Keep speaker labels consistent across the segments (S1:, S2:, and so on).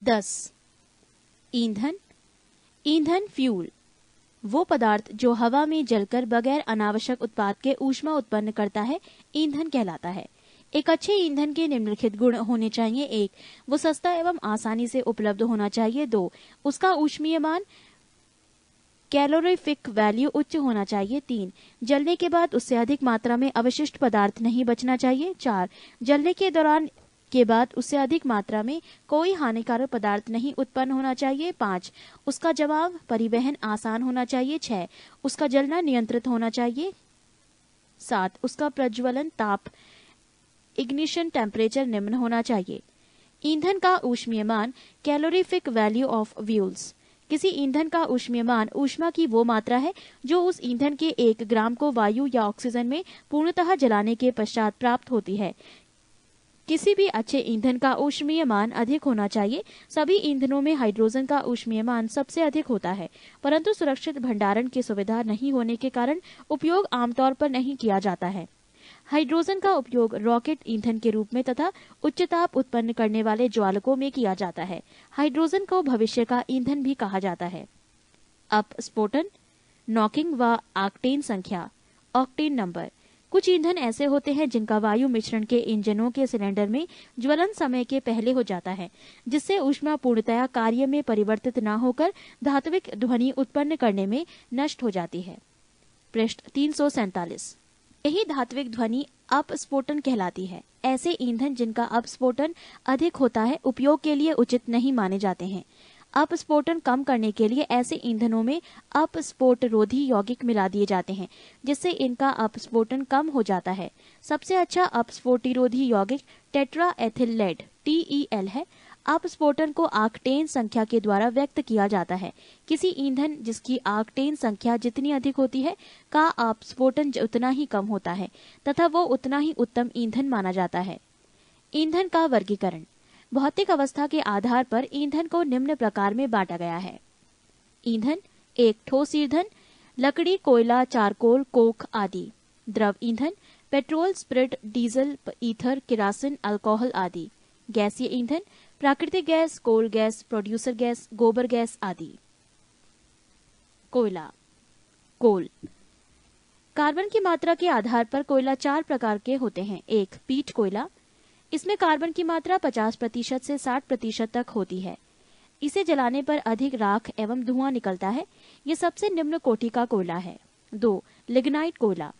S1: 10. ईंधन। ईंधन फ्यूल वो पदार्थ जो हवा में जलकर बगैर अनावश्यक उत्पाद के ऊष्मा उत्पन्न करता है, ईंधन कहलाता है। एक अच्छे ईंधन के निम्नलिखित गुण होने चाहिए। 1. वो सस्ता एवं आसानी से उपलब्ध होना चाहिए। 2. उसका ऊष्मीयमान कैलोरीफिक वैल्यू उच्च होना चाहिए। 3. जलने के बाद उससे अधिक मात्रा में अवशिष्ट पदार्थ नहीं बचना चाहिए। 4. जलने के दौरान के बाद उससे अधिक मात्रा में कोई हानिकारक पदार्थ नहीं उत्पन्न होना चाहिए। 5. उसका जमाव परिवहन आसान होना चाहिए। 6. उसका जलना नियंत्रित होना चाहिए। 7. उसका प्रज्वलन ताप इग्निशन टेम्परेचर निम्न होना चाहिए। ईंधन का ऊष्मीयमान कैलोरीफिक वैल्यू ऑफ फ्यूल्स। किसी ईंधन का ऊष्मीयमान ऊष्मा की वो मात्रा है जो उस ईंधन के 1 ग्राम को वायु या ऑक्सीजन में पूर्णतः जलाने के पश्चात प्राप्त होती है। किसी भी अच्छे ईंधन का ऊष्मीयमान अधिक होना चाहिए। सभी ईंधनों में हाइड्रोजन का ऊष्मीयमान सबसे अधिक होता है, परंतु सुरक्षित भंडारण की सुविधा नहीं होने के कारण उपयोग आमतौर पर नहीं किया जाता है। हाइड्रोजन का उपयोग रॉकेट ईंधन के रूप में तथा उच्च ताप उत्पन्न करने वाले ज्वालकों में किया जाता है। हाइड्रोजन को भविष्य का ईंधन भी कहा जाता है। अपस्फोटन, नॉकिंग व ऑक्टेन संख्या, ऑक्टेन नंबर। कुछ ईंधन ऐसे होते हैं जिनका वायु मिश्रण के इंजनों के सिलेंडर में ज्वलन समय के पहले हो जाता है, जिससे ऊष्मा पूर्णतया कार्य में परिवर्तित न होकर धात्विक ध्वनि उत्पन्न करने में नष्ट हो जाती है। पृष्ठ 347। यही धात्विक ध्वनि अपस्फोटन कहलाती है। ऐसे ईंधन जिनका अपस्फोटन अधिक होता है उपयोग के लिए उचित नहीं माने जाते हैं। अपस्फोटन कम करने के लिए ऐसे ईंधनों में अपस्फोट रोधी यौगिक मिला दिए जाते हैं, जिससे इनका अपस्फोटन कम हो जाता है। सबसे अच्छा अपस्फोटिरोधी यौगिक टेट्रा एथिल लेड TEL है। अपस्फोटन को ऑक्टेन संख्या के द्वारा व्यक्त किया जाता है। किसी ईंधन जिसकी ऑक्टेन संख्या जितनी अधिक होती है का अपस्फोटन उतना ही कम होता है तथा वो उतना ही उत्तम ईंधन माना जाता है। ईंधन का वर्गीकरण। भौतिक अवस्था के आधार पर ईंधन को निम्न प्रकार में बांटा गया है। ईंधन। 1. ठोस ईंधन, लकड़ी, कोयला, चारकोल, कोक आदि। द्रव ईंधन, petrol, spirit, diesel, ether, kerosene, alcohol आदि। गैसीय ईंधन, प्राकृतिक gas, coal gas, producer gas, गोबर गैस आदि। कोयला, कोल। कार्बन की मात्रा के आधार पर कोयला 4 प्रकार के होते हैं। 1. पीट कोयला। इसमें कार्बन की मात्रा 50% से 60% तक होती है। इसे जलाने पर अधिक राख एवं धुआं निकलता है। ये सबसे निम्न कोटि का कोयला है। 2. लिग्नाइट कोयला।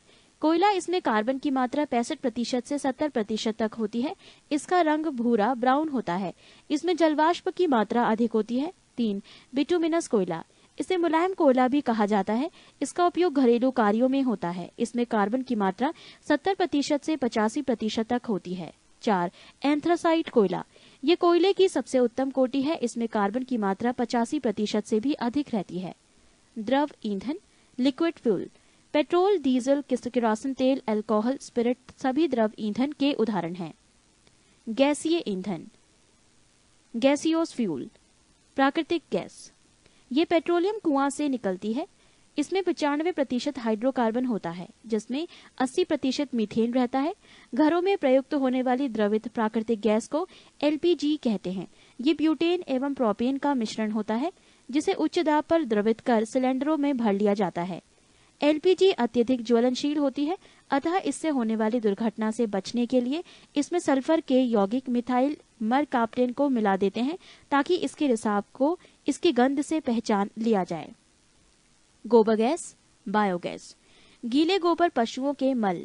S1: कोयला इसमें कार्बन की मात्रा 65% से 70% तक होती है। इसका रंग भूरा ब्राउन होता है। इसमें जलवाष्प की मात्रा अधिक होती है। 3. बिटुमिनस कोयला। इसे मुलायम कोयला भी कहा जाता है। इसका उपयोग घरेलू कार्यों में होता है। इसमें कार्बन की मात्रा 70% से 85% तक होती है। 4. एंथ्रासाइट कोयला। ये कोयले की सबसे उत्तम कोटि है। इसमें कार्बन की मात्रा 85% से भी अधिक रहती है। द्रव ईंधन, liquid fuel. Petrol, diesel, kerosene तेल, अल्कोहल, स्पिरिट सभी द्रव ईंधन के उदाहरण हैं। गैसीय ईंधन, गैसियोस फ्यूल। प्राकृतिक गैस। ये पेट्रोलियम कुआं से निकलती है। इसमें 95% हाइड्रोकार्बन होता है, जिसमें 80% मीथेन रहता है। घरों में प्रयुक्त होने वाली द्रवित प्राकृतिक गैस को LPG कहते हैं। ये ब्यूटेन एवं प्रोपेन का मिश्रण होता है, जिसे उच्च दाब पर द्रवित कर सिलेंडरों में भर लिया जाता है। LPG अत्यधिक ज्वलनशील होती है, अतः इससे होने वाली दुर्घटना से बचने के लिए इसमें सल्फर के यौगिक मिथाइल मरकाप्टेन को मिला देते हैं, ताकि इसके रिसाव को इसकी गंध से पहचान लिया जाए। गोबर गैस, बायोगैस। गीले गोबर पशुओं के मल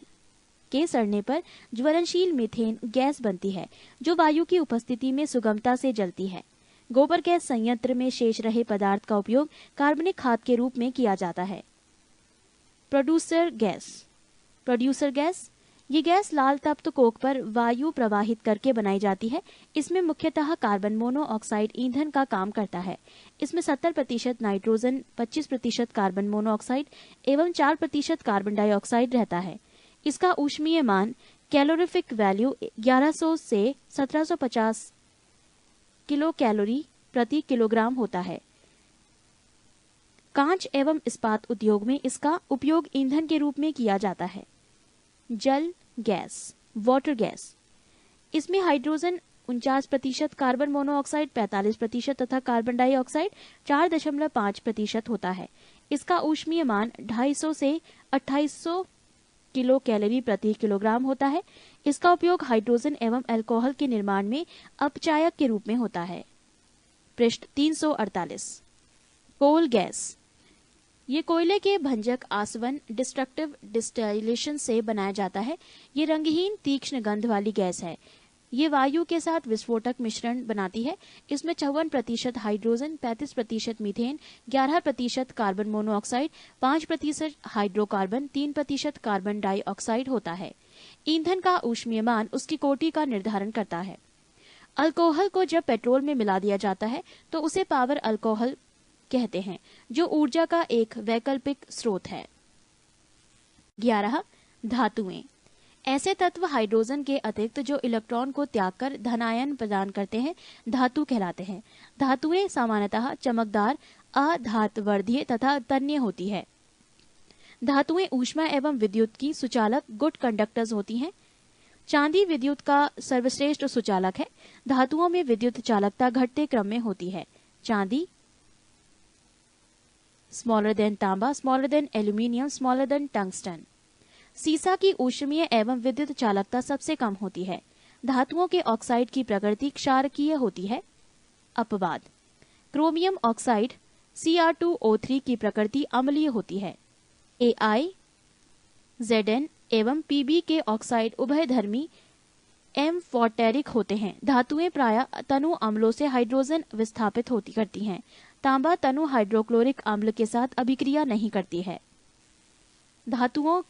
S1: के सड़ने पर ज्वलनशील मीथेन गैस बनती है, जो वायु की उपस्थिति में सुगमता से जलती है। गोबर गैस संयंत्र में शेष रहे पदार्थ का उपयोग कार्बनिक खाद के रूप में किया जाता है। Producer gas, producer gas. ये गैस लाल तप्त कोक पर वायु प्रवाहित करके बनाई जाती है। इसमें मुख्यतः कार्बन मोनोऑक्साइड ईंधन का काम करता है। इसमें 70% नाइट्रोजन, 25% कार्बन मोनोऑक्साइड एवं 4% कार्बन डाइऑक्साइड रहता है। इसका ऊष्मीयमान कैलोरीफिक वैल्यू 1100 से 1750 किलो कैलोरी प्रति किलोग्राम होता है। कांच एवं इस्पात उद्योग में इसका उपयोग ईंधन के रूप में किया जाता है। जल गैस, वाटर गैस। इसमें हाइड्रोजन 49%, कार्बन मोनोऑक्साइड 45% तथा कार्बन डाइऑक्साइड 4.5% होता है। इसका ऊष्मीय मान 250 से 2800 किलो कैलोरी प्रति किलोग्राम होता है। इसका उपयोग हाइड्रोजन एवं अल्कोहल के निर्माण में अपचायक के रूप में होता है। पृष्ठ 348। Coal gas. ये कोयले के भंजक आसवन डिस्ट्रक्टिव डिस्टिलेशन से बनाया जाता है। ये रंगहीन तीक्ष्ण गंध वाली गैस है। ये वायु के साथ विस्फोटक मिश्रण बनाती है। इसमें 54% hydrogen, 35% methane, 11% carbon monoxide, 5% hydrocarbon, 3% carbon dioxide होता है। ईंधन का ऊष्मीय मान उसकी कोटि का निर्धारण करता है। अल्कोहल को जब पेट्रोल में मिला दिया जाता है तो उसे पावर अल्कोहल कहते हैं, जो ऊर्जा का एक वैकल्पिक स्रोत है। 11. धातुएं। ऐसे तत्व हाइड्रोजन के अतिरिक्त जो इलेक्ट्रॉन को त्याग कर धनायन प्रदान करते हैं धातु कहलाते हैं। धातुएं सामान्यतः चमकदार, अधातवर्धीय तथा तन्य होती है। धातुएं ऊष्मा एवं विद्युत की सुचालक गुड कंडक्टर्स होती हैं। चांदी विद्युत का सर्वश्रेष्ठ सुचालक है। धातुओं में विद्युत चालकता घटते क्रम में होती है। चांदी स्मॉलर देन तांबा, smaller than aluminium, smaller than tungsten. सीसा की ऊष्मीय एवं विद्युत चालकता सबसे कम होती है। धातुओं के ऑक्साइड की प्रकृति क्षारकीय होती है। अपवाद: क्रोमियम ऑक्साइड Cr2O3 की प्रकृति अम्लीय होती है। Ai, Zn एवं Pb के ऑक्साइड उभयधर्मी एम्फोटेरिक होते हैं। धातुएं प्रायः तनु अम्लों से हाइड्रोजन विस्थापित करती हैं। तांबा तनु हाइड्रोक्लोरिक अम्ल के साथ अभिक्रिया नहीं करती है। धातुओं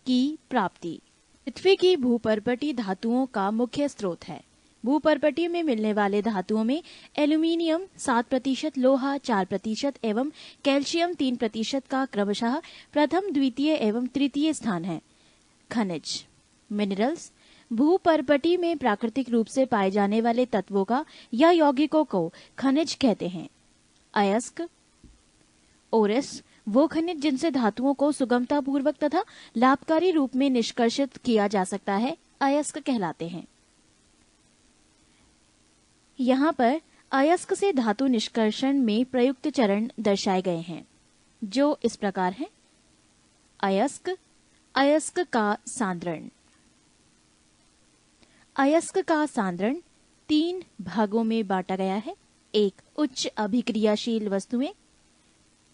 S1: की प्राप्ति। पृथ्वी की भूपर्पटी धातुओं का मुख्य स्रोत है। भूपर्पटी में मिलने वाले धातुओं में एल्यूमिनियम 7%, लोहा 4% एवं कैल्शियम 3% का क्रमशः प्रथम, द्वितीय एवं तृतीय स्थान है। खनिज मिनरल्स। भूपर्पटी में प्राकृतिक रूप से पाए जाने वाले तत्वों का या यौगिकों को खनिज कहते हैं। अयस्क ओरिस वो खनिज जिनसे धातुओं को सुगमता पूर्वक तथा लाभकारी रूप में निष्कर्षित किया जा सकता है, अयस्क कहलाते हैं। यहाँ पर अयस्क से धातु निष्कर्षण में प्रयुक्त चरण दर्शाए गए हैं, जो इस प्रकार हैं। अयस्क, अयस्क का सांद्रण। अयस्क का सांद्रण 3 भागों में बांटा गया है। एक, उच्च अभिक्रियाशील वस्तुएं।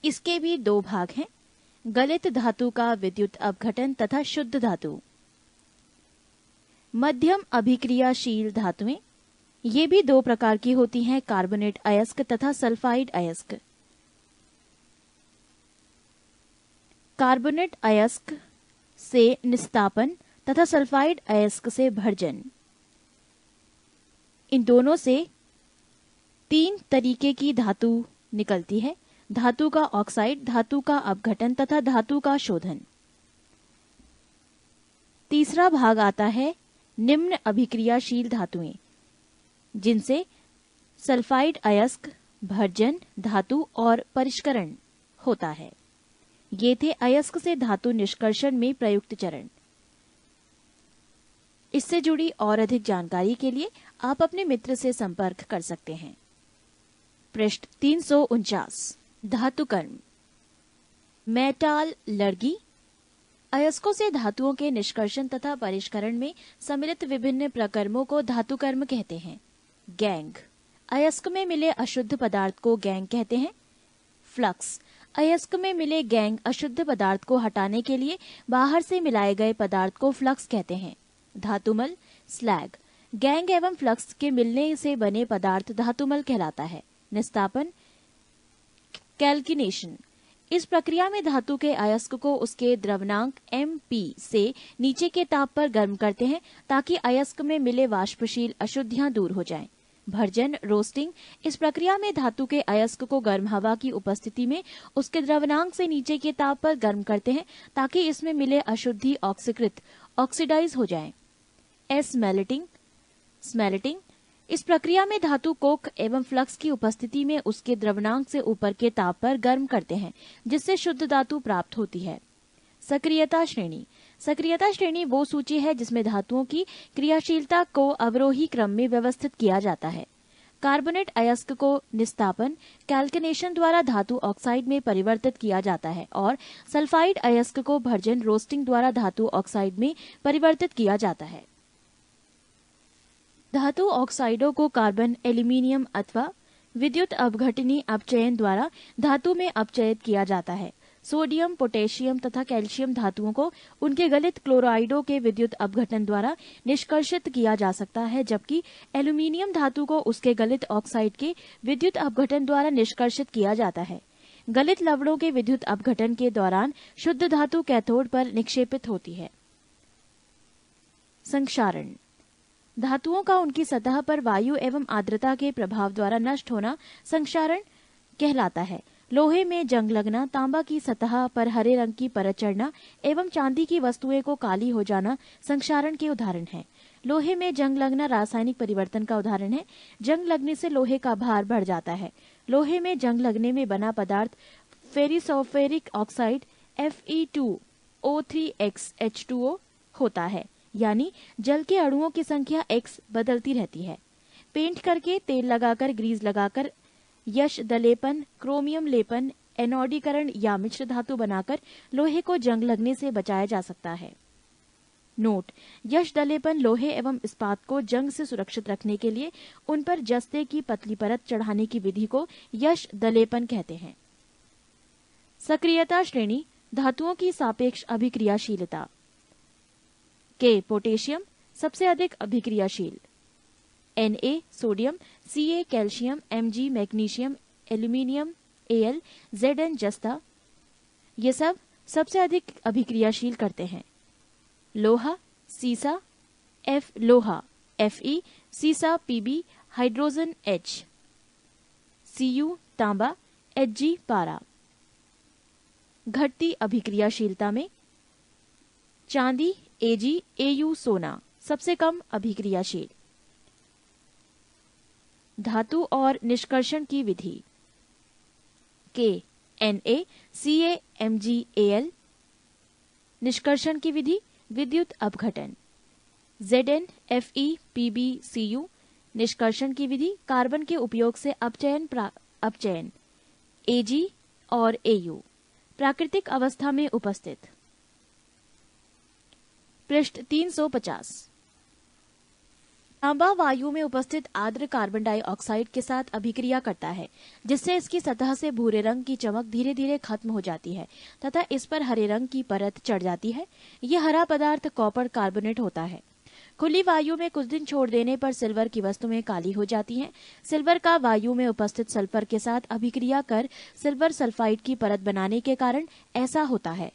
S1: इसके भी 2 भाग हैं, गलित धातु का विद्युत अपघटन तथा शुद्ध धातु। मध्यम अभिक्रियाशील धातुएं, ये भी 2 प्रकार की होती हैं, कार्बोनेट अयस्क तथा सल्फाइड अयस्क। कार्बोनेट अयस्क से निस्तापन तथा सल्फाइड अयस्क से भर्जन। इन दोनों से 3 तरीके की धातु निकलती है: धातु का ऑक्साइड, धातु का अपघटन तथा धातु का शोधन। तीसरा भाग आता है निम्न अभिक्रियाशील धातुएं, जिनसे सल्फाइड अयस्क, भर्जन, धातु और परिष्करण होता है। ये थे अयस्क से धातु निष्कर्षण में प्रयुक्त चरण। इससे जुड़ी और अधिक जानकारी के लिए आप अपने मित्र से संपर्क कर सकते हैं। पृष्ठ 349। धातुकर्म। मेटालर्जी। अयस्कों से धातुओं के निष्कर्षण तथा परिष्करण में सम्मिलित विभिन्न प्रकर्मों को धातुकर्म कहते हैं। गैंग। अयस्क में मिले अशुद्ध पदार्थ को गैंग कहते हैं। फ्लक्स। अयस्क में मिले गैंग अशुद्ध पदार्थ को हटाने के लिए बाहर से मिलाए गए पदार्थ को फ्लक्स कहते हैं। धातुमल, स्लैग। गैंग एवं फ्लक्स के मिलने से बने पदार्थ धातुमल कहलाता है। निस्तापन, कैल्किनेशन। इस प्रक्रिया में धातु के अयस्क को उसके द्रवनांक Mp से नीचे के ताप पर गर्म करते हैं ताकि अयस्क में मिले वाष्पशील अशुद्धियां दूर हो जाएं। Version, roasting. इस प्रक्रिया में धातु के अयस्क को गर्म हवा की उपस्थिति में उसके द्रवनांक से नीचे के ताप पर गर्म करते हैं ताकि इसमें मिले अशुद्धि ऑक्सीकृत, ऑक्सीडाइज हो जाएं। स्मेल्टिंग। इस प्रक्रिया में धातु कोक एवं फ्लक्स की उपस्थिति में उसके द्रवनांक से ऊपर के ताप पर गर्म करते हैं, जिससे शुद्ध धातु प्राप्त होती है। सक्रियता श्रेणी। सक्रियता श्रेणी वो सूची है जिसमें धातुओं की क्रियाशीलता को अवरोही क्रम में व्यवस्थित किया जाता है। कार्बोनेट अयस्क को निस्तापन कैल्किनेशन द्वारा धातु ऑक्साइड में परिवर्तित किया जाता है और सल्फाइड अयस्क को भर्जन रोस्टिंग द्वारा धातु ऑक्साइड में परिवर्तित किया जाता है। धातु ऑक्साइडों को कार्बन, एल्यूमीनियम अथवा विद्युत अपघटनी अपचयन द्वारा धातु में अपचयित किया जाता है। सोडियम, पोटेशियम तथा कैल्शियम धातुओं को उनके गलित क्लोराइडों के विद्युत अपघटन द्वारा निष्कर्षित किया जा सकता है, जबकि एल्यूमीनियम धातु को उसके गलित ऑक्साइड के विद्युत अपघटन द्वारा निष्कर्षित किया जाता है। गलित लवणों के विद्युत अपघटन के दौरान शुद्ध धातु कैथोड पर निक्षेपित होती है। संक्षारण। धातुओं का उनकी सतह पर वायु एवं आर्द्रता के प्रभाव द्वारा नष्ट होना संक्षारण कहलाता है। लोहे में जंग लगना, तांबा की सतह पर हरे रंग की परत चढ़ना एवं चांदी की वस्तुएं को काली हो जाना संक्षारण के उदाहरण हैं। लोहे में जंग लगना रासायनिक परिवर्तन का उदाहरण है। जंग लगने से लोहे का भार बढ़ जाता है। लोहे में जंग लगने में बना पदार्थ फेरिसल्फ्यूरिक ऑक्साइड Fe2O3H2O होता है, यानी जल के अणुओं की संख्या X बदलती रहती है। पेंट करके, तेल लगाकर, ग्रीस लगाकर, यश दलेपन, क्रोमियम लेपन, एनोडीकरण या मिश्र धातु बनाकर लोहे को जंग लगने से बचाया जा सकता है। नोट: यश दलेपन लोहे एवं इस्पात को जंग से सुरक्षित रखने के लिए उन पर जस्ते की पतली परत चढ़ाने की विधि को यश दलेपन कहते हैं। सक्रियता श्रेणी। धातुओं की सापेक्ष अभिक्रियाशीलता। के पोटेशियम सबसे अधिक अभिक्रियाशील, Na sodium, Ca calcium, Mg magnesium, aluminium, Al, Zn जस्ता, ये सब सबसे अधिक अभिक्रियाशील करते हैं। लोहा, सीसा, F लोहा, Fe सीसा, Pb हाइड्रोजन H, Cu तांबा, Hg पारा। घटती अभिक्रियाशीलता में चांदी, Ag, Au सोना सबसे कम अभिक्रियाशील। धातु और निष्कर्षण की विधि। के Na Ca Mg Al निष्कर्षण की विधि विद्युत अपघटन। Zn Fe Pb Cu निष्कर्षण की विधि कार्बन के उपयोग से अपचयन। Ag और Au प्राकृतिक अवस्था में उपस्थित। पृष्ठ 350। तांबा वायु में उपस्थित आर्द्र कार्बन डाइऑक्साइड के साथ अभिक्रिया करता है, जिससे इसकी सतह से भूरे रंग की चमक धीरे धीरे खत्म हो जाती है तथा इस पर हरे रंग की परत चढ़ जाती है। यह हरा पदार्थ कॉपर कार्बोनेट होता है। खुली वायु में कुछ दिन छोड़ देने पर सिल्वर की वस्तुएं काली हो जाती हैं। सिल्वर का वायु में उपस्थित सल्फर के साथ अभिक्रिया कर सिल्वर सल्फाइड की परत बनाने के कारण ऐसा होता है।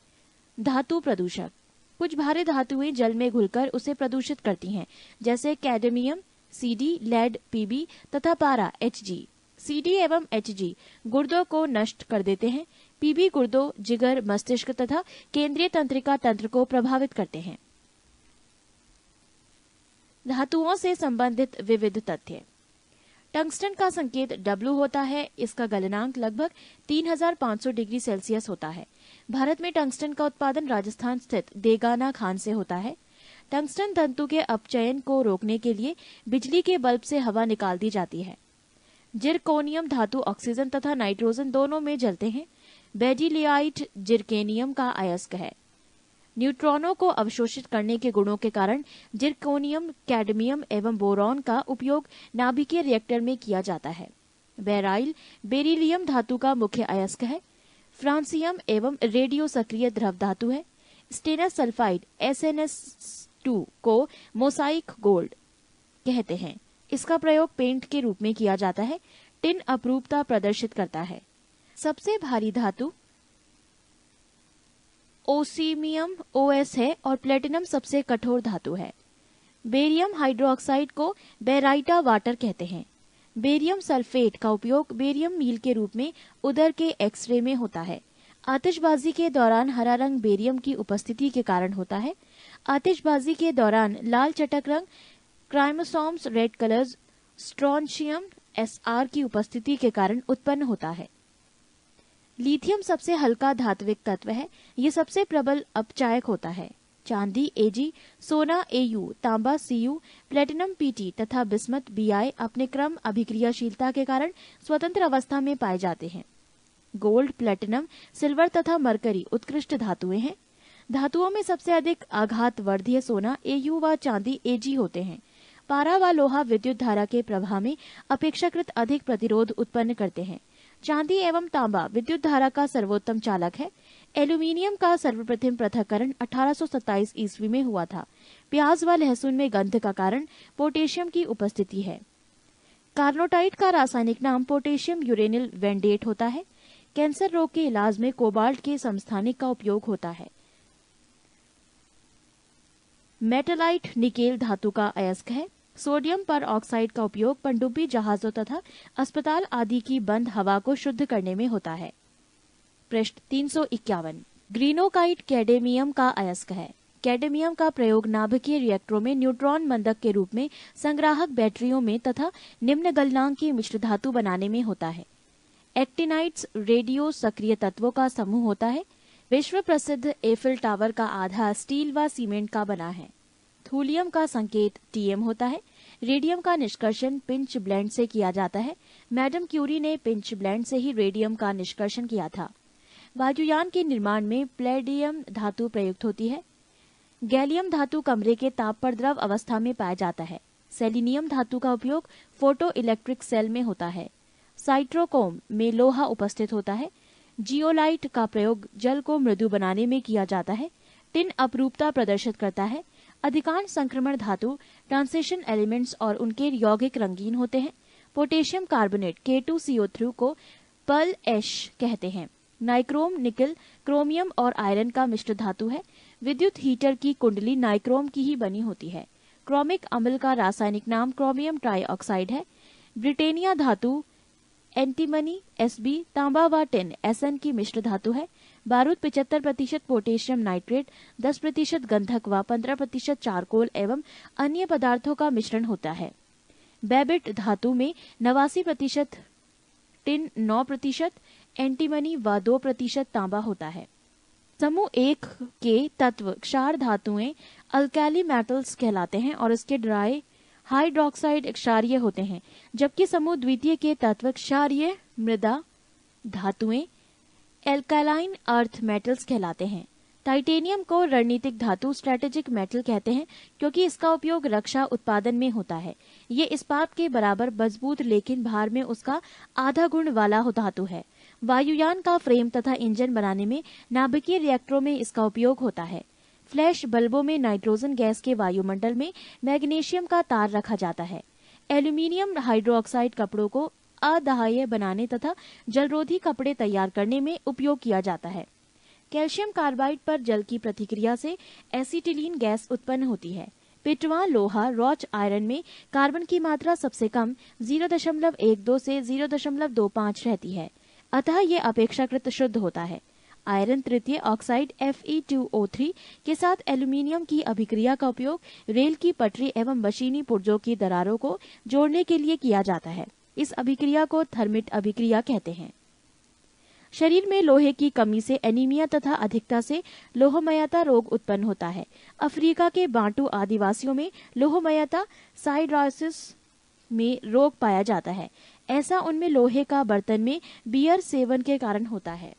S1: धातु प्रदूषक। कुछ भारी धातुएं जल में घुलकर उसे प्रदूषित करती हैं, जैसे कैडमियम Cd, लेड Pb तथा पारा Hg। Cd एवं Hg गुर्दों को नष्ट कर देते हैं। Pb गुर्दों, जिगर, मस्तिष्क तथा केंद्रीय तंत्रिका तंत्र को प्रभावित करते हैं। धातुओं से संबंधित विविध तथ्य। टंगस्टन का संकेत W होता है। इसका गलनांक लगभग 3500 डिग्री सेल्सियस होता है। भारत में टंगस्टन का उत्पादन राजस्थान स्थित देगाना खान से होता है। टंगस्टन तंतु के अपचयन को रोकने के लिए बिजली के बल्ब से हवा निकाल दी जाती है। जिरकोनियम धातु ऑक्सीजन तथा नाइट्रोजन दोनों में जलते हैं। बेरिलियाइट जिरकेनियम का अयस्क है। न्यूट्रॉनों को अवशोषित करने के गुणों के कारण जिरकोनियम, कैडमियम एवं बोरॉन का उपयोग नाभिकीय रिएक्टर में किया जाता है। बेराइल बेरिलियम धातु का मुख्य अयस्क है। फ्रांसियम एवं रेडियो सक्रिय द्रव धातु है। स्टेनस सल्फाइड SNS2 को मोसाइक गोल्ड कहते हैं। इसका प्रयोग पेंट के रूप में किया जाता है। टिन अपरूपता प्रदर्शित करता है। सबसे भारी धातु ओसीमियम OS है और प्लेटिनम सबसे कठोर धातु है। बेरियम हाइड्रोक्साइड को बेराइटा वाटर कहते हैं। बेरियम सल्फेट का उपयोग बेरियम मील के रूप में उदर के एक्सरे में होता है। आतिशबाजी के दौरान हरा रंग बेरियम की उपस्थिति के कारण होता है। आतिशबाजी के दौरान लाल चटक रंग क्राइमोसोम्स रेड कलर्स स्ट्रोंशियम SR की उपस्थिति के कारण उत्पन्न होता है। लिथियम सबसे हल्का धात्विक तत्व है। ये सबसे प्रबल अपचायक होता है। चांदी Ag, सोना Au, तांबा Cu, प्लेटिनम Pt तथा बिस्मथ Bi अपने क्रम अभिक्रियाशीलता के कारण स्वतंत्र अवस्था में पाए जाते हैं। गोल्ड, प्लेटिनम, सिल्वर तथा मरकरी उत्कृष्ट धातुएं हैं। धातुओं में सबसे अधिक आघातवर्धीय सोना Au व चांदी Ag होते हैं। पारा व लोहा विद्युत धारा के प्रवाह में अपेक्षाकृत अधिक प्रतिरोध उत्पन्न करते हैं। चांदी एवं तांबा विद्युत धारा का सर्वोत्तम चालक है। एल्यूमिनियम का सर्वप्रथम पृथक्करण 1827 ईस्वी में हुआ था। प्याज व लहसुन में गंध का कारण पोटेशियम की उपस्थिति है। कार्नोटाइट का रासायनिक नाम पोटेशियम यूरेनिल वेंडेट होता है। कैंसर रोग के इलाज में कोबाल्ट के समस्थानिक का उपयोग होता है। मेटालाइट निकेल धातु का अयस्क है। सोडियम पर ऑक्साइड का उपयोग पनडुब्बी जहाजों तथा अस्पताल आदि की बंद हवा को शुद्ध करने में होता है। पृष्ठ 351। ग्रीनोकाइट कैडमियम का अयस्क है। कैडमियम का प्रयोग नाभिकीय रिएक्टरों में न्यूट्रॉन मंदक के रूप में, संग्राहक बैटरियों में तथा निम्न गलनांक की मिश्र धातु बनाने में होता है। एक्टिनाइट्स रेडियो सक्रिय तत्वों का समूह होता है। विश्व प्रसिद्ध एफिल टावर का आधार स्टील व सीमेंट का बना है। थूलियम का संकेत Tm होता है। रेडियम का निष्कर्षण पिंच ब्लेंड से किया जाता है। मैडम क्यूरी ने पिंच ब्लेंड से ही रेडियम का निष्कर्षण किया था। वायुयान के निर्माण में प्लेडियम धातु प्रयुक्त होती है। गैलियम धातु कमरे के ताप पर द्रव अवस्था में पाया जाता है। सेलिनियम धातु का उपयोग फोटो इलेक्ट्रिक सेल में होता है। साइट्रोकोम में लोहा उपस्थित होता है। जियोलाइट का प्रयोग जल को मृदु बनाने में किया जाता है। टिन अपरूपता प्रदर्शित करता है। अधिकांश संक्रमण धातु ट्रांसिशन एलिमेंट्स और उनके यौगिक रंगीन होते हैं। पोटेशियम कार्बोनेट K2CO3 को पर्ल ऐश कहते हैं। नाइक्रोम निकल, क्रोमियम और आयरन का मिश्र धातु है। विद्युत हीटर की कुंडली नाइक्रोम की ही बनी होती है। क्रोमिक अम्ल का रासायनिक नाम क्रोमियम ट्राइऑक्साइड है। ब्रिटेनिया धातु एंटीमनी Sb, तांबा व टिन Sn की मिश्र धातु है। बारूद 75% पोटेशियम नाइट्रेट, 10% गंधक व 15% चारकोल एवं अन्य पदार्थों का मिश्रण होता है। बेबिट धातु में 89% टिन, 9% एंटीमनी व 2% तांबा होता है। समूह 1 के तत्व क्षार धातुएं अल्कैली मेटल्स कहलाते हैं और इसके ड्राई हाइड्रोक्साइड क्षारीय होते हैं, जबकि समूह द्वितीय के तत्व क्षारीय मृदा धातुएं एल्कालाइन अर्थ मेटल्स कहलाते हैं। टाइटेनियम को रणनीतिक धातु स्ट्रेटेजिक मेटल कहते हैं क्योंकि इसका उपयोग रक्षा उत्पादन में होता है। ये इस्पात के बराबर मजबूत लेकिन भार में उसका आधा गुण वाला धातु है। वायुयान का फ्रेम तथा इंजन बनाने में नाभिकीय रिएक्टरों में इसका उपयोग होता है। फ्लैश बल्बों में नाइट्रोजन गैस के वायुमंडल में मैग्नीशियम का तार रखा जाता है। एल्यूमिनियम हाइड्रोक्साइड कपड़ों को अदाह्य बनाने तथा जलरोधी कपड़े तैयार करने में उपयोग किया जाता है। कैल्शियम कार्बाइड पर जल की प्रतिक्रिया से एसिटिलीन गैस उत्पन्न होती है। पिटवा लोहा रॉच आयरन में कार्बन की मात्रा सबसे कम 0.12 से 0.25 रहती है, अतः ये अपेक्षाकृत शुद्ध होता है। आयरन तृतीय ऑक्साइड Fe2O3 के साथ एल्यूमिनियम की अभिक्रिया का उपयोग रेल की पटरी एवं मशीनी पुर्जों की दरारों को जोड़ने के लिए किया जाता है। इस अभिक्रिया को थर्मिट अभिक्रिया कहते हैं। शरीर में लोहे की कमी से एनीमिया तथा अधिकता से लोहमयता रोग उत्पन्न होता है। अफ्रीका के बांटू आदिवासियों में लोहमयता साइड्रोसिस में रोग पाया जाता है। ऐसा उनमें लोहे का बर्तन में बियर सेवन के कारण होता है।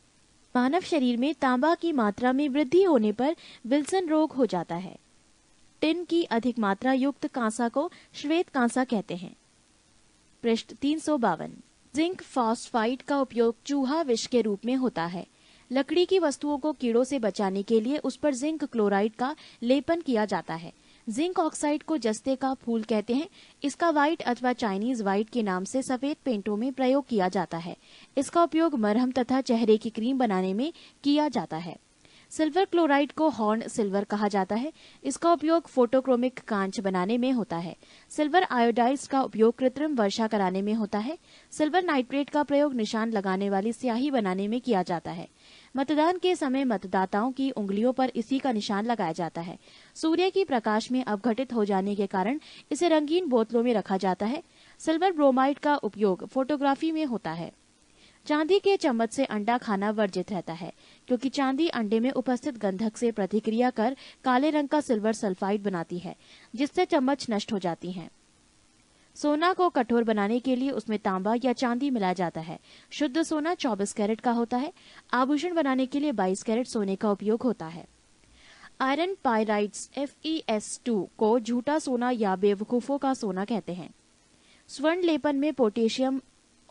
S1: मानव शरीर में तांबा की मात्रा में वृद्धि होने पर विल्सन रोग हो जाता है। टिन की अधिक मात्रा युक्त कांसा को श्वेत कांसा कहते हैं। पृष्ठ 352। जिंक फॉस्फाइड का उपयोग चूहा विष के रूप में होता है। लकड़ी की वस्तुओं को कीड़ों से बचाने के लिए उस पर जिंक क्लोराइड का लेपन किया जाता है। जिंक ऑक्साइड को जस्ते का फूल कहते हैं। इसका व्हाइट अथवा चाइनीज व्हाइट के नाम से सफेद पेंटों में प्रयोग किया जाता है। इसका उपयोग मरहम तथा चेहरे की क्रीम बनाने में किया जाता है। सिल्वर क्लोराइड को हॉर्न सिल्वर कहा जाता है। इसका उपयोग फोटोक्रोमिक कांच बनाने में होता है। सिल्वर आयोडाइज का उपयोग कृत्रिम वर्षा कराने में होता है। सिल्वर नाइट्रेट का प्रयोग निशान लगाने वाली स्याही बनाने में किया जाता है। मतदान के समय मतदाताओं की उंगलियों पर इसी का निशान लगाया जाता है। सूर्य की प्रकाश में अपघटित हो जाने के कारण इसे रंगीन बोतलों में रखा जाता है। सिल्वर ब्रोमाइड का उपयोग फोटोग्राफी में होता है। चांदी के चम्मच से अंडा खाना वर्जित रहता है, क्योंकि चांदी अंडे में उपस्थित गंधक से प्रतिक्रिया कर काले रंग का सिल्वर सल्फाइड बनाती है, जिससे चम्मच नष्ट हो जाती हैं। सोना को कठोर बनाने के लिए उसमें तांबा या चांदी मिलाया जाता है। शुद्ध सोना 24 कैरेट का होता है। आभूषण बनाने के लिए 22 कैरेट सोने का उपयोग होता है। आयरन पाइराइड्स FeS2 को झूठा सोना या बेवकूफों का सोना कहते हैं। स्वर्ण लेपन में पोटेशियम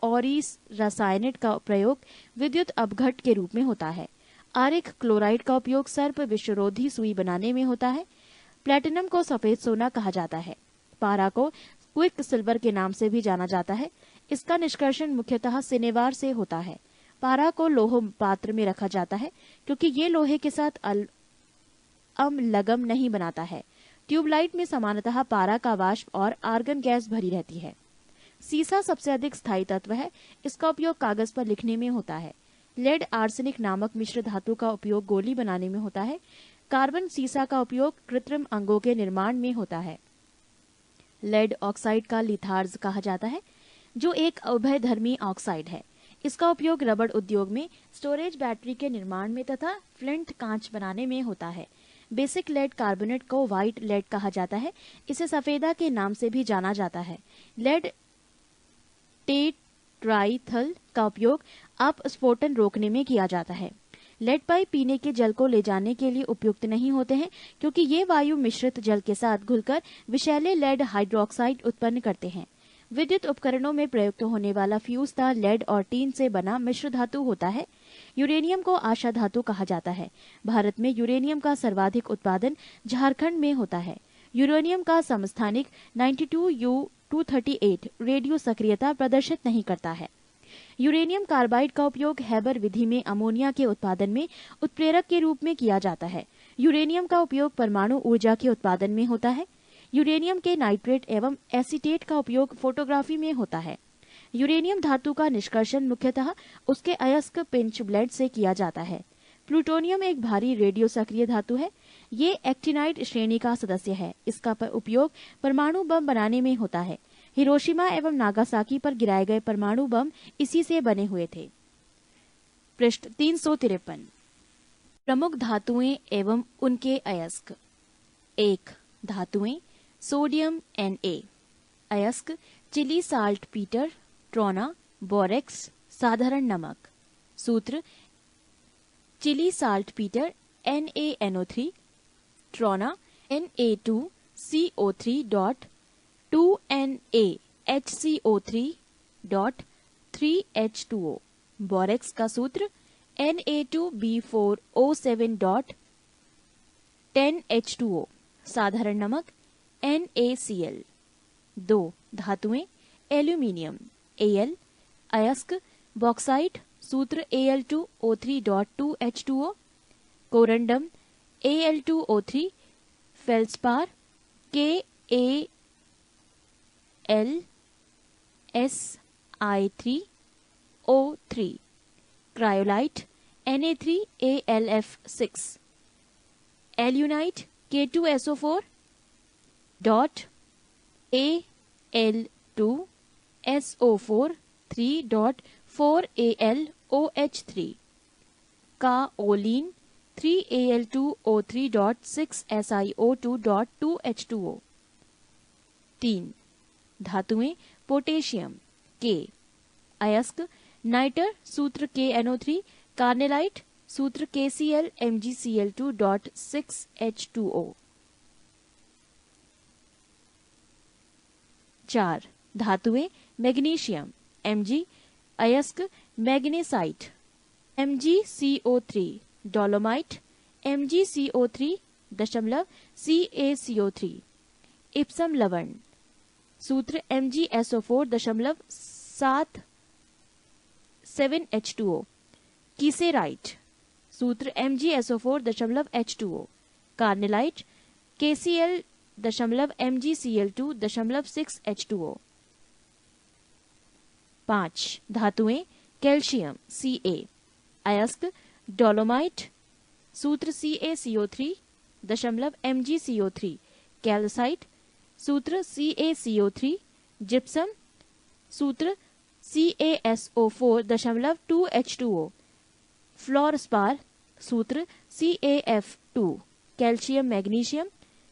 S1: और इस रासायनिक का प्रयोग विद्युत अपघट के रूप में होता है। आरिक क्लोराइड का उपयोग सर्प विषरोधी सुई बनाने में होता है। प्लेटिनम को सफेद सोना कहा जाता है। पारा को क्विक सिल्वर के नाम से भी जाना जाता है। इसका निष्कर्षण मुख्यतः सिनेवार से होता है। पारा को लोह पात्र में रखा जाता है, क्योंकि ये लोहे के साथ लगम नहीं बनाता है। ट्यूबलाइट में सामान्यतः पारा का वाष्प और आर्गन गैस भरी रहती है। सीसा सबसे अधिक स्थायी तत्व है। इसका उपयोग कागज पर लिखने में होता है। लेड आर्सेनिक नामक मिश्र धातु का उपयोग गोली बनाने में होता है। कार्बन सीसा का उपयोग कृत्रिम अंगों के निर्माण में होता है। लेड ऑक्साइड का लिथार्ज कहा जाता है, जो एक उभयधर्मी ऑक्साइड है। इसका उपयोग रबड़ उद्योग में, स्टोरेज बैटरी के निर्माण में तथा फ्लिंट कांच बनाने में होता है। बेसिक लेड कार्बोनेट को व्हाइट लेड कहा जाता है। इसे सफेदा के नाम से भी जाना जाता है। लेड टेट्राइथल का उपयोग अपस्फोटन रोकने में किया जाता है। लेड पाइप पीने के जल को ले जाने के लिए उपयुक्त नहीं होते हैं, क्योंकि ये वायु मिश्रित जल के साथ घुलकर विषैले लेड हाइड्रोक्साइड उत्पन्न करते हैं। विद्युत उपकरणों में प्रयुक्त होने वाला फ्यूज तार लेड और टीन से बना मिश्र धातु होता है। यूरेनियम को आशा धातु कहा जाता है। भारत में यूरेनियम का सर्वाधिक उत्पादन झारखंड में होता है। यूरेनियम का समस्थानिक 92U238 रेडियो सक्रियता प्रदर्शित नहीं करता है। यूरेनियम कार्बाइड का उपयोग हैबर विधि में अमोनिया के उत्पादन में उत्प्रेरक के रूप में किया जाता है। यूरेनियम का उपयोग परमाणु ऊर्जा के उत्पादन में होता है। यूरेनियम के नाइट्रेट एवं एसीटेट का उपयोग फोटोग्राफी में होता है। यूरेनियम धातु का निष्कर्षण मुख्यतः उसके अयस्क पिंच ब्लेड से किया जाता है। प्लूटोनियम एक भारी रेडियो सक्रिय धातु है। ये एक्टिनाइड श्रेणी का सदस्य है। इसका उपयोग परमाणु बम बनाने में होता है। हिरोशिमा एवं नागासाकी पर गिराए गए परमाणु बम इसी से बने हुए थे। पृष्ठ 353। प्रमुख धातुएं एवं उनके अयस्क। 1. धातुएं। Sodium Na। अयस्क Chile saltpetre, trona, borax, साधारण नमक। सूत्र Chile saltpetre NaNO3, trona Na2CO3.2NaHCO3.3H2O। Borax का सूत्र Na2B4O7.10H2O। साधारण नमक NaCl। 2. धातुएं। Aluminium Al। अयस्क बॉक्साइट, सूत्र Al2O3.2H2O। Corundum Al2O3। Felspar KAlSi3O3। Cryolite Na3AlF6। Alunite K2SO4.Al2SO4 3.4AlOH3। Kaolin 3Al2O3.6SiO2.2H2O। 3. धातुएं। Potassium K। अयस्क नाइटर, सूत्र KNO3। कार्नेलाइट, सूत्र KCl MgCl2.6H2O। 4. धातुएं। Magnesium Mg। अयस्क magnesite MgCO3। Dolomite MgCO3.CaCO3। Epson लवण, सूत्र MgSO4.7H2O। कीसेराइट, सूत्र MgSO4.H2O। Carnallite KCl.MgCl2.6H2O। 5. धातुएं। Calcium Ca। अयस्क डोलोमाइट, सूत्र CaCO3.MgCO3। कैल्साइट, सूत्र CaCO3। जिप्सम, सूत्र CaSO4.2H2O। फ्लोरस्पार सूत्र CaF2। कैल्शियम मैग्नीशियम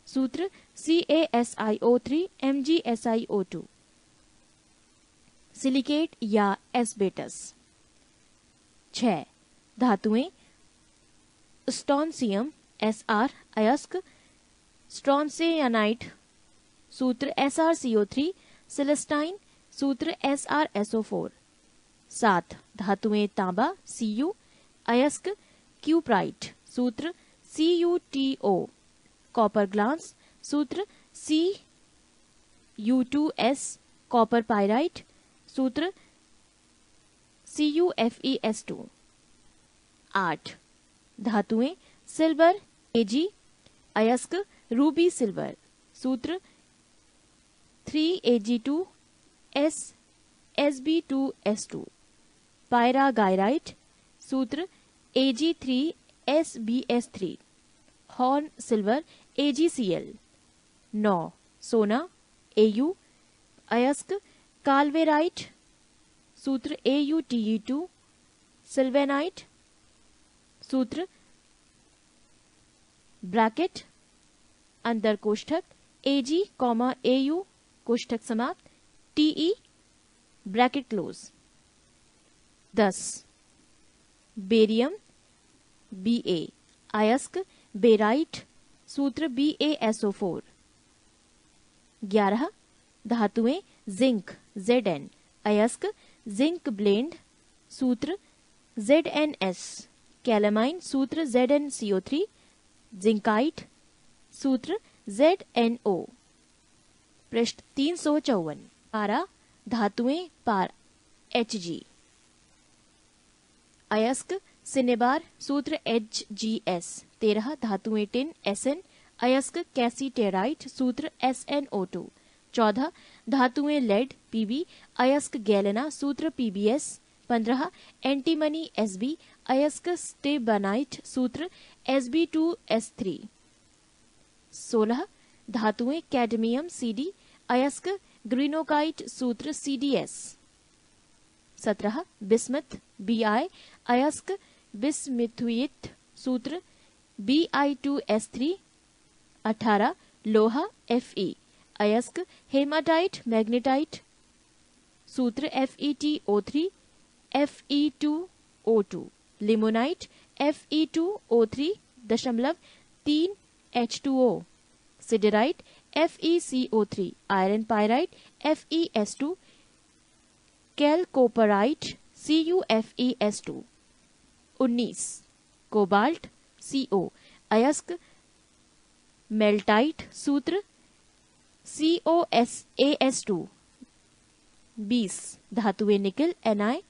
S1: सूत्र CaSiO3 MgSiO2। सिलिकेट या एस्बेटस। 6 धातुएं स्टोनसियम Sr अयस्क, स्ट्रोंसियानाइट सूत्र SrCO3, सिलेस्टाइन सूत्र SrSO4। 7 धातुएं तांबा Cu अयस्क, क्यूप्राइट सूत्र CuTO, कॉपर ग्लास सूत्र Cu2S, कॉपर पाइराइट सूत्र CuFeS2। 8 धातुएं सिल्वर Ag अयस्क, रूबी सिल्वर सूत्र 3Ag2S Sb2S2। पायरागायराइट सूत्र Ag3SbS3। Horn silver AgCl। 9 सोना Au अयस्क, काल्वेराइट सूत्र AuTe2, सिल्वेनाइट सूत्र ब्रैकेट अंदर कोष्ठक Ag, Au कोष्ठक समाप्त Te bracket close. 10 barium Ba अयस्क, बेराइट सूत्र BaSO4। 11 धातुएं जिंक Zn अयस्क, जिंक ब्लेंड सूत्र ZnS, कैलामाइन सूत्र ZnCO3, जिंकाइट सूत्र ZnO। पृष्ठ 354। 12 धातुएं पार Hg अयस्क, सिनेबार सूत्र HgS। 13 धातुएं टिन Sn अयस्क, कैसीटेराइट सूत्र SnO2। 14 धातुएं लेड Pb अयस्क, गैलेना सूत्र PbS। 15 एंटीमनी Sb अयस्क, स्टेबानाइट सूत्र Sb2S3। 16 धातुएं कैडमियम Cd अयस्क, ग्रीनोकाइट सूत्र CdS। 17 बिस्मथ Bi अयस्क, बिस्मिथुइट सूत्र Bi2S3। 18 लोहा Fe अयस्क, हेमाटाइट मैग्नेटाइट सूत्र FeTO3 Fe2O2। Limonite Fe2O3.3H2O। सिडराइट FeCO3, iron pyrite FeS2, कैलकोपराइट CuFeS2। 19 cobalt Co अयस्क, मेल्टाइट सूत्र COSAS2। 20 धातुएं निकल Ni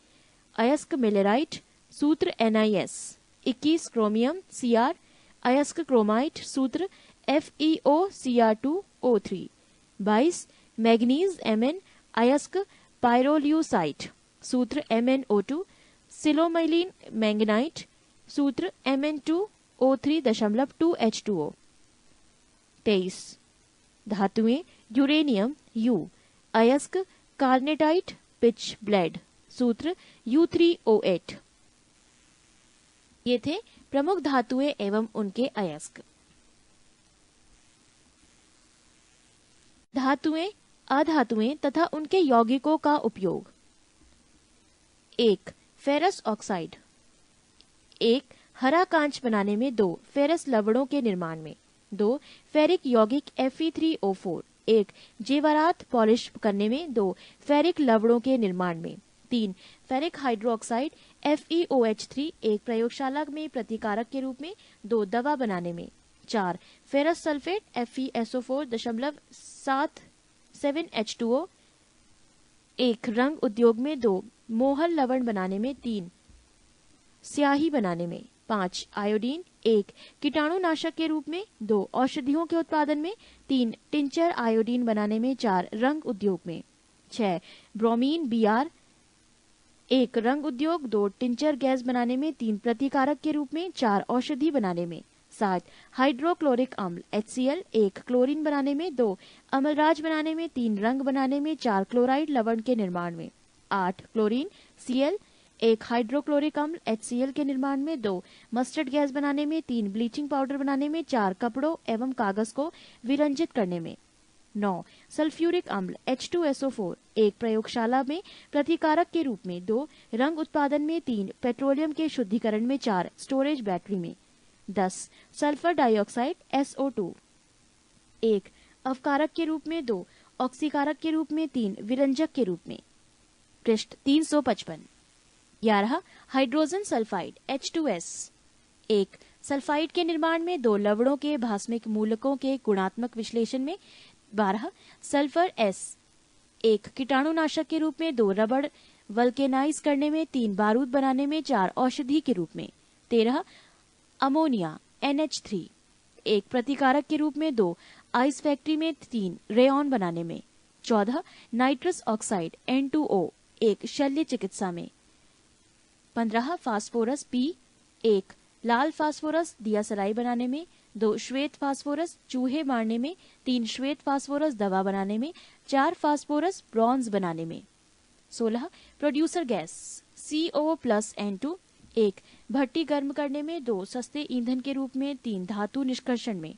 S1: अयस्क, मिलेराइट सूत्र NiS। 21 क्रोमियम Cr अयस्क, क्रोमाइट सूत्र FeOCr2O3। 22 मैग्नीज Mn अयस्क, पायरोल्यूसाइट सूत्र MnO2, सिलोमैलिन मैंगनाइट सूत्र Mn2O3.2H2O। 23 धातुएं यूरेनियम U अयस्क, कार्नेटाइट पिच ब्लेड सूत्र U3O8। ये थे प्रमुख धातुएं एवं उनके अयस्क। धातुएं, अधातुएं तथा उनके यौगिकों का उपयोग। 1 फेरस ऑक्साइड। 1 हरा कांच बनाने में। 2 फेरस लवणों के निर्माण में। 2 फेरिक यौगिक Fe3O4। 1 जेवरात पॉलिश करने में। 2 फेरिक लवणों के निर्माण में। 3 फेरिक हाइड्रोक्साइड FeOH3, एक प्रयोगशाला में प्रतिकारक के रूप में। 2 दवा बनाने में। 4 फेरस सल्फेट FeSO4.77H2O, 1 रंग उद्योग में। 2 मोहर लवण बनाने में। 3 स्याही बनाने में। 5 आयोडीन, 1 कीटाणुनाशक के रूप में। 2 औषधियों के उत्पादन में। 3 टिंचर आयोडीन बनाने में। 4 रंग उद्योग में। 6 ब्रोमीन Br, 1 रंग उद्योग। 2 टिंचर गैस बनाने में। 3 प्रतिकारक के रूप में। 4 औषधि बनाने में। 7 हाइड्रोक्लोरिक अम्ल HCl, 1 क्लोरीन बनाने में। 2 अमलराज बनाने में। 3 रंग बनाने में। 4 क्लोराइड लवण के निर्माण में। 8 क्लोरीन Cl, 1 हाइड्रोक्लोरिक अम्ल HCl के निर्माण में, 2 मस्टर्ड गैस बनाने में, 3 ब्लीचिंग पाउडर बनाने में, 4 कपड़ों एवं कागज को विरंजित करने में, 9 सल्फ्यूरिक अम्ल H2SO4, 1 प्रयोगशाला में प्रतिकारक के रूप में, 2 रंग उत्पादन में, 3 पेट्रोलियम के शुद्धिकरण में, 4 स्टोरेज बैटरी में, 10 सल्फर डाइऑक्साइड SO2, 1 अवकारक के रूप में, 2 ऑक्सीकारक के रूप में, 3 विरंजक के रूप में। पृष्ठ 355। 11 हाइड्रोजन सल्फाइड H2S, 1 सल्फाइड के निर्माण में, 2 लवणों के भास्मिक मूलकों के गुणात्मक विश्लेषण में, 12 सल्फर S, 1 कीटाणुनाशक के रूप में, 2 रबड़ वल्केनाइज करने में, 3 बारूद बनाने में, 4 औषधि के रूप में, 13 अमोनिया NH3, 1 प्रतिकारक के रूप में, 2 आइस फैक्ट्री में, 3 रेयॉन बनाने में, 14 नाइट्रस ऑक्साइड N2O, 1 शल्य चिकित्सा में, 15 फास्फोरस P, 1 लाल फास्फोरस दियासलाई बनाने में, 2 श्वेत फास्फोरस चूहे मारने में, 3 श्वेत फास्फोरस दवा बनाने में, 4 फास्फोरस ब्रॉन्ज बनाने में, 16 प्रोड्यूसर गैस CO+N2, 1 भट्टी गर्म करने में, 2 सस्ते ईंधन के रूप में, 3 धातु निष्कर्षण में,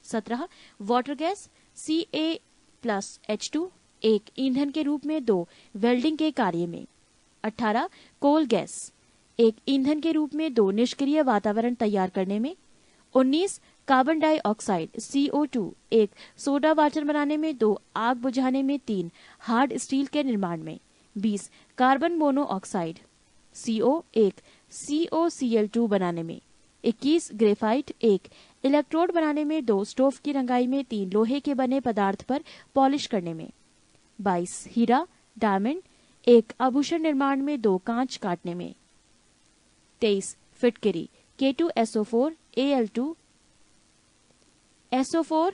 S1: 17 वाटर गैस Ca+H2, 1 ईंधन के रूप में, 2 वेल्डिंग के कार्य में, 18 कोल गैस, 1 ईंधन के रूप में, 2 निष्क्रिय वातावरण तैयार करने में, 19 carbon dioxide CO2, 1 soda water बनाने में, 2 आग बुझाने में, 3 हार्ड स्टील के निर्माण में, 20 कार्बन मोनोऑक्साइड CO, 1 COCl2 बनाने में, 21 ग्रेफाइट, 1 इलेक्ट्रोड बनाने में, 2 स्टोव की रंगाई में, 3 लोहे के बने पदार्थ पर पॉलिश करने में, 22 हीरा डायमंड, 1 आभूषण निर्माण में, 2 कांच काटने में, 23 फिटकरी K2SO4 Al2 SO4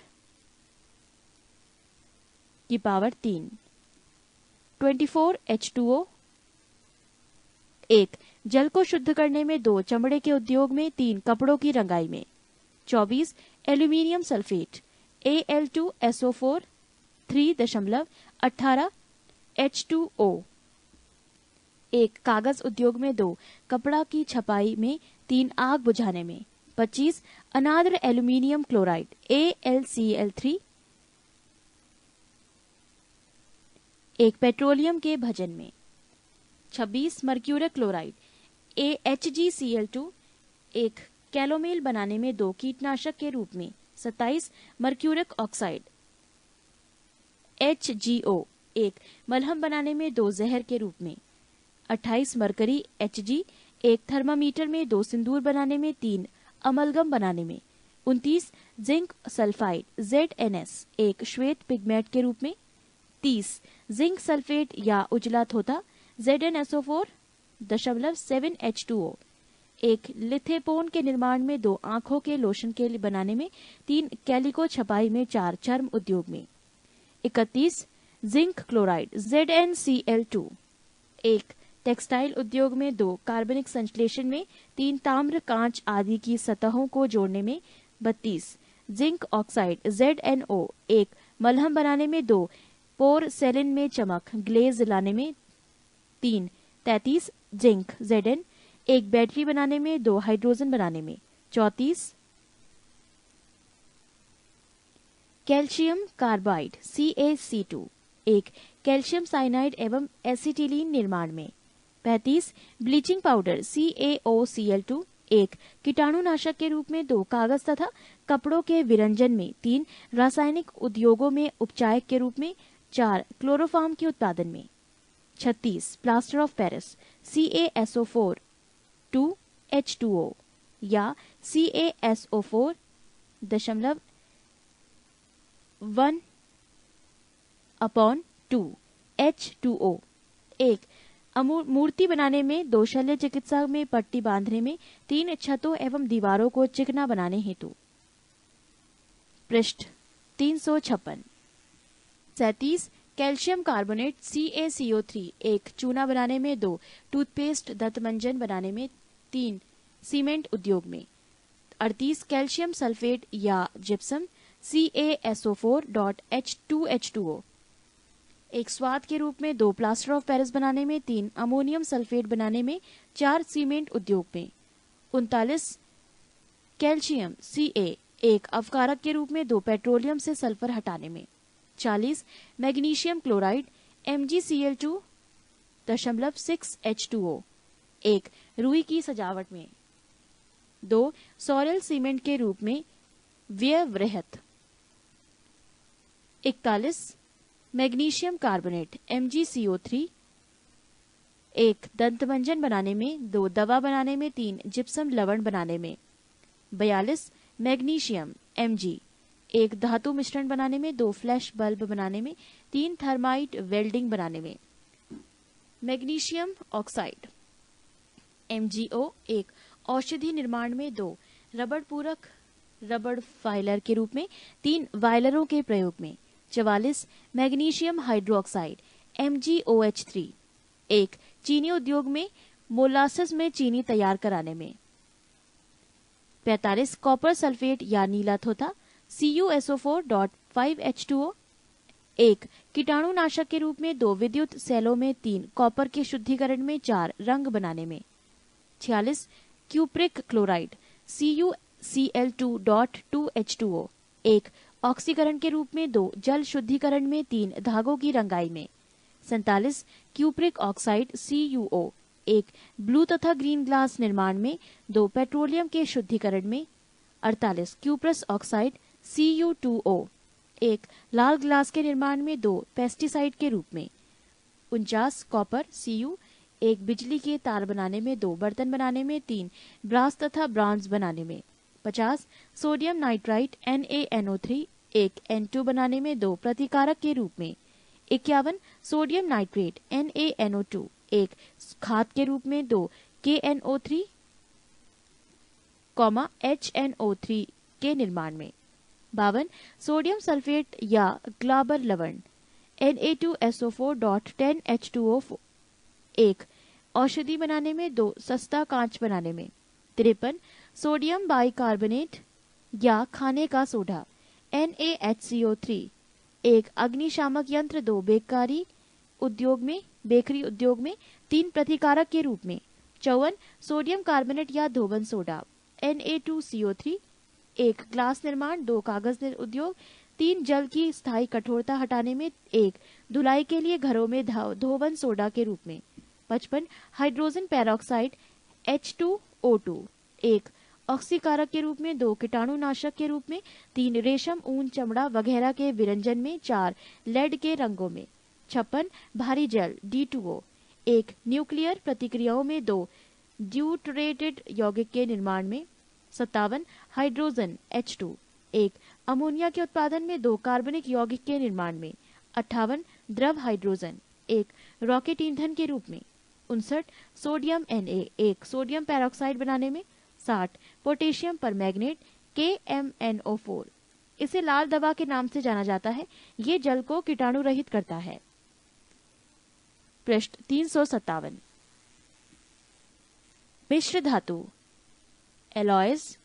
S1: की पावर 3, 24 H2O, 1 जल को शुद्ध करने में, 2 चमड़े के उद्योग में, 3 कपड़ों की रंगाई में, 24 एल्यूमिनियम सल्फेट Al2SO4 3.18 H2O, 1 कागज उद्योग में, 2 कपड़ा की छपाई में, 3 आग बुझाने में, 25 अनाद्र एल्यूमिनियम क्लोराइड AlCl3, 1 पेट्रोलियम के भजन में, 26 मर्क्यूरिक क्लोराइड HgCl2, 1 कैलोमेल बनाने में, 2 कीटनाशक के रूप में, 27 मर्क्यूरिक ऑक्साइड HgO, 1 मलहम बनाने में, 2 जहर के रूप में, 28 मरकरी Hg, 1 थर्मामीटर में, 2 सिंदूर बनाने में, 3 अमलगम बनाने में, 29 जिंक सल्फाइड ZnS, 1 श्वेत पिगमेंट के रूप में, 30 जिंक सल्फेट या उजला थोथा ZnSO4.7 H2O, 1 लिथेपोन के निर्माण में, 2 आंखों के लोशन के लिए बनाने में, 3 कैलिको छपाई में, 4 चर्म उद्योग में, 31 जिंक क्लोराइड ZnCl2, 1 टेक्सटाइल उद्योग में, 2 कार्बनिक संश्लेषण में, 3 ताम्र कांच आदि की सतहों को जोड़ने में, 32 जिंक ऑक्साइड ZnO, 1 मलहम बनाने में, 2 पोरसेलिन में चमक ग्लेज लाने में, 33 जिंक Zn, 1 बैटरी बनाने में, 2 हाइड्रोजन बनाने में, 34 calcium carbide CaC2, 1 calcium cyanide एवं एसिटिलीन निर्माण में, 35 ब्लीचिंग पाउडर CaOCl2, 1 कीटाणुनाशक के रूप में, 2 कागज तथा कपड़ों के विरंजन में, 3 रासायनिक उद्योगों में उपचायक के रूप में, 4 क्लोरोफॉर्म के उत्पादन में, 36 plaster of Paris CaSO4 2 H2O या CaSO4.1/2 H2O, 1 मूर्ति बनाने में, 2 शल्य चिकित्सा में पट्टी बांधने में, 3 छतों एवं दीवारों को चिकना बनाने हेतु। पृष्ठ 356। 37 कैल्शियम कार्बोनेट CaCO3, 1 चूना बनाने में, 2 टूथपेस्ट दंतमंजन बनाने में, 3 सीमेंट उद्योग में। 38 कैल्शियम सल्फेट या जिप्सम CaSO4.2H2O, 1 स्वाद के रूप में, 2 प्लास्टर ऑफ पेरिस बनाने में, 3 अमोनियम सल्फेट बनाने में, 4 सीमेंट उद्योग में। 39 कैल्शियम Ca 1 अवकारक के रूप में, 2 पेट्रोलियम से सल्फर हटाने में। 40 मैग्नीशियम क्लोराइड Mgcl2.6H2O 1 रुई की सजावट में। 2 सॉरेल सीमेंट के रूप में व्यवरहित। 41 मैग्नीशियम कार्बोनेट MgCO3 1 दंतमंजन बनाने में, 2 दवा बनाने में, 3 जिप्सम लवण बनाने में। 42 मैग्नीशियम Mg 1 धातु मिश्रण बनाने में, 2 फ्लैश बल्ब बनाने में, 3 थर्माइट वेल्डिंग बनाने में। मैग्नीशियम ऑक्साइड MgO 1 औषधि निर्माण में, 2 रबड़ पूरक रबड़ फाइलर के रूप में, 3 वायलरों के प्रयोग में। 44 मैग्नीशियम हाइड्रोक्साइड MgOH3 1 चीनी उद्योग में, मोलासेस में चीनी तैयार कराने में। 45 कॉपर सल्फेट या नीला थोथा CuSO4.5H2O 1 कीटाणुनाशक के रूप में, 2 विद्युत सेलों में, 3 कॉपर के शुद्धिकरण में, 4 रंग बनाने में। 46 क्यूप्रिक क्लोराइड CuCl2.2H2O 1 ऑक्सीकरण के रूप में, 2 जल शुद्धिकरण में, 3 धागों की रंगाई में। 47 क्यूप्रिक ऑक्साइड CuO 1 ब्लू तथा ग्रीन ग्लास निर्माण में, 2 पेट्रोलियम के शुद्धिकरण में। 48 क्यूप्रस ऑक्साइड Cu2O 1 लाल ग्लास के निर्माण में, 2 पेस्टिसाइड के रूप में। 49 कॉपर Cu 1 बिजली के तार बनाने में, 2 बर्तन बनाने में, 3 ब्रास तथा ब्रॉन्ज बनाने में। 50 सोडियम नाइट्राइट NaNO3 1 N2 बनाने में, 2 प्रतिकारक के रूप में। 51 सोडियम नाइट्रेट NaNO2 1 खाद के रूप में, 2 KNO3, HNO3 के निर्माण में। 52 सोडियम सल्फेट या ग्लाबर लवण Na2SO4.10H2O 1 औषधि बनाने में, 2 सस्ता कांच बनाने में। 53 सोडियम बाइकार्बोनेट या खाने का सोडा NaHCO3 1 अग्निशामक यंत्र, 2 बेकरी उद्योग में, 3 प्रतिकारक के रूप में। 54 सोडियम कार्बोनेट या धोवन सोडा Na2CO3 1 ग्लास निर्माण, 2 कागज उद्योग, 3 जल की स्थायी कठोरता हटाने में, 1 धुलाई के लिए घरों में धोवन सोडा के रूप में। 55 हाइड्रोजन पेरोक्साइड H2O2 1 ऑक्सीकारक के रूप में, 2 कीटाणुनाशक के रूप में, 3 रेशम ऊन चमड़ा वगैरह के विरंजन में, 4 लेड के रंगों में। 56 भारी जल D2O 1 न्यूक्लियर प्रतिक्रियाओं में, 2 ड्यूटरेटेड यौगिक के निर्माण में। 57 हाइड्रोजन H2 1 अमोनिया के उत्पादन में, 2 कार्बनिक यौगिक के निर्माण में। 58 द्रव हाइड्रोजन 1 रॉकेट ईंधन के रूप में। 59 सोडियम Na 1 सोडियम पेरोक्साइड बनाने में। 60 पोटेशियम परमैंगनेट KMnO4 इसे लाल दवा के नाम से जाना जाता है। ये जल को कीटाणु रहित करता है। पृष्ठ 357 मिश्र धातु एलॉयज